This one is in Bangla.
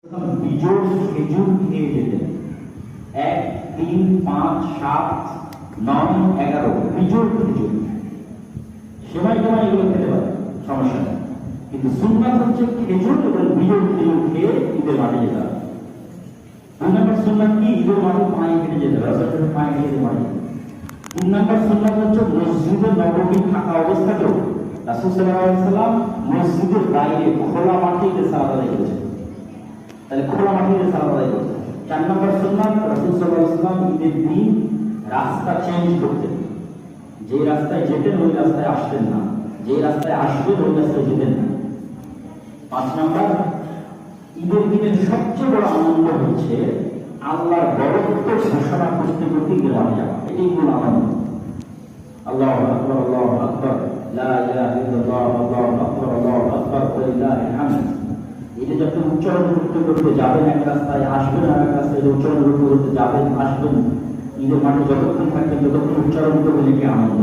বিজোড় খেজুর খেয়ে যেতেন। 1, 3, 5, 7, 9, 11 বিজোড় খেজুর। সেমাই টেমাই এগুলো খেতে পারে, সমস্যা নেই, কিন্তু সুন্নাত হচ্ছে খেজুর এবং বিজোড় খেজুর খেয়ে ঈদের মাঠে যেতে হবে। 2 নম্বর সুন্নাত কি? ঈদের মাঠে পায়ে হেঁটে যেতে হবে, পায়ে হেঁটে মাঠে। 3 নম্বর সুন্নাত হচ্ছে মসজিদে নববী থাকা অবস্থাতেও রাসূল সাল্লাল্লাহু আলাইহি ওয়াসাল্লাম মসজিদের বাইরে খোলা মাঠে ঈদের সালাত আদায় করেছেন। তাহলে খোলা মাঠে ঈদের সালাত আদায় করতেন। 4 নম্বর সুন্নাত, রাসূল সাল্লাল্লাহু আলাইহি ওয়াসাল্লাম ঈদের দিন রাস্তা চেঞ্জ করতেন। যে রাস্তায় যেতেন ওই রাস্তায় আসতেন না, যে রাস্তায় আসবেন ওই রাস্তায় যেতেন না। 5 নম্বর, ঈদের দিনের সবচেয়ে বড় আনন্দ হচ্ছে আল্লাহর বরত্ব ঘোষণা করতে করতে গ্রামে যাওয়া। এটাই মূল আনন্দ। আল্লাহু আকবার, আল্লাহু আকবার, লা ইলাহা ইল্লাল্লাহ, আল্লাহু আকবার, আল্লাহু আকবার, ওয়ালিল্লাহিল হামদ। এটা যখন উচ্চারণ করতে করতে যাবেন এক রাস্তায়, আসবেন আর এক রাস্তায়, উচ্চারণ করতে করতে যাবেন আসবেন, ঈদের মাঠে যতক্ষণ থাকবেন ততক্ষণ উচ্চারণ করবেন, একে আনন্দ।